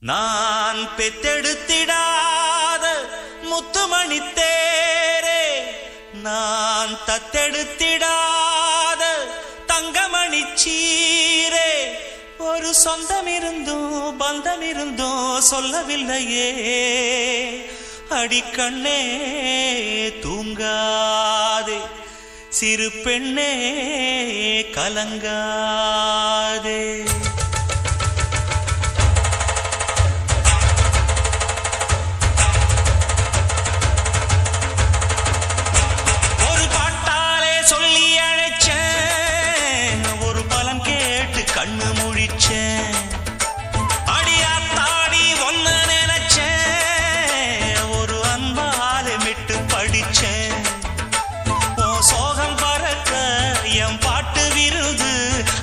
நான் பெத்தெடுத்திடாத முத்துமணி தேரே, நான் தத்தெடுத்திடாத தங்கமணி சீரே, ஒரு சொந்தம் இருந்தும் பந்தம் இருந்தும் சொல்லவில்லையே. அடிக்கண்ணே தூங்காதே, சிறு பெண்ணே கலங்காதே. ஒரு பாட்டாலே சொல்லி அழைச்சேன், ஒரு பலன் கேட்டு கண்ணு முழிச்சேன். அடியாத்தாடி ஒன்ன நினைச்சேன், ஒரு அன்பாலே மிட்டு படிச்சேன். சோகம் பறக்க என் பாட்டு விருது,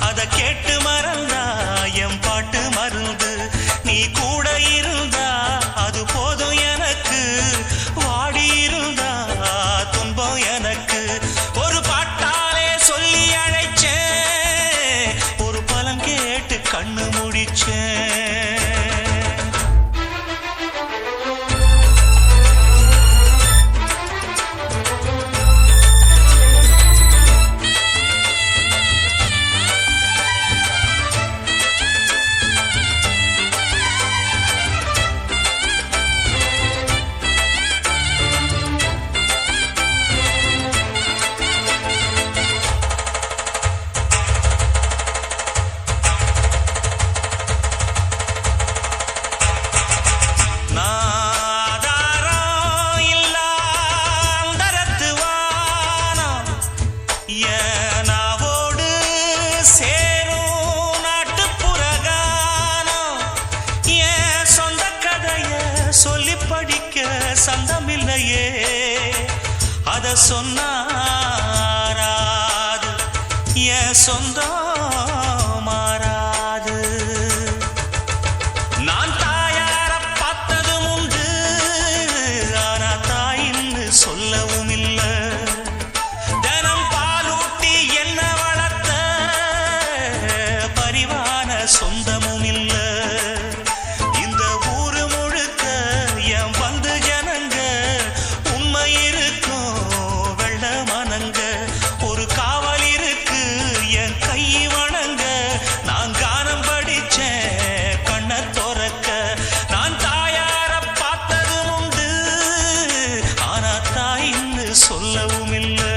அதை கேட்டு மறந்தா என் பாட்டு மருந்து. நீ கூட இருந்தா அது போதும் எனக்கு, வாடி இருந்தா துன்பம் எனக்கு. ஒரு பாட்டாலே சொல்லி அழைச்சேன், ஒரு பலன் கேட்டு கண்ணு முடிச்சேன். சொல்லி படிக்க சந்தமில்லையே, அத சொன்னாராது என் சொந்தம் மாறாது. நான் தாயார பார்த்ததும் உண்டு, ஆனா தாயின்னு சொல்லவும் இல்லை. தினம் பாலூட்டி என்ன வளர்த்த பரிவான சொந்தமும் இல்லை. சொல்லவும் இல்லை.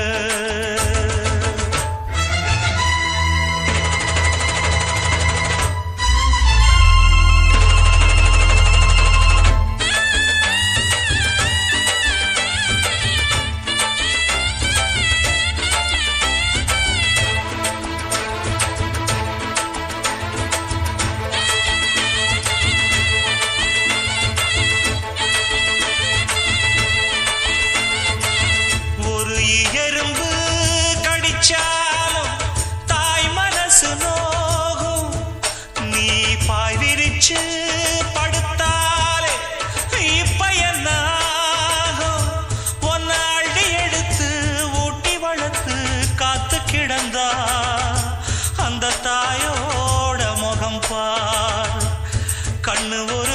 எறும்பு கடிச்சாலும் தாய் மனசு நோகும். நீ பாய் விரிச்சு படுத்தாலே இப்ப என்ன ஆகும்? ஒன்ன அள்ளி எடுத்து ஊட்டி வளர்த்து காத்து கிடந்தா அந்த தாயோட முகம் பார். கண்ணு ஒரு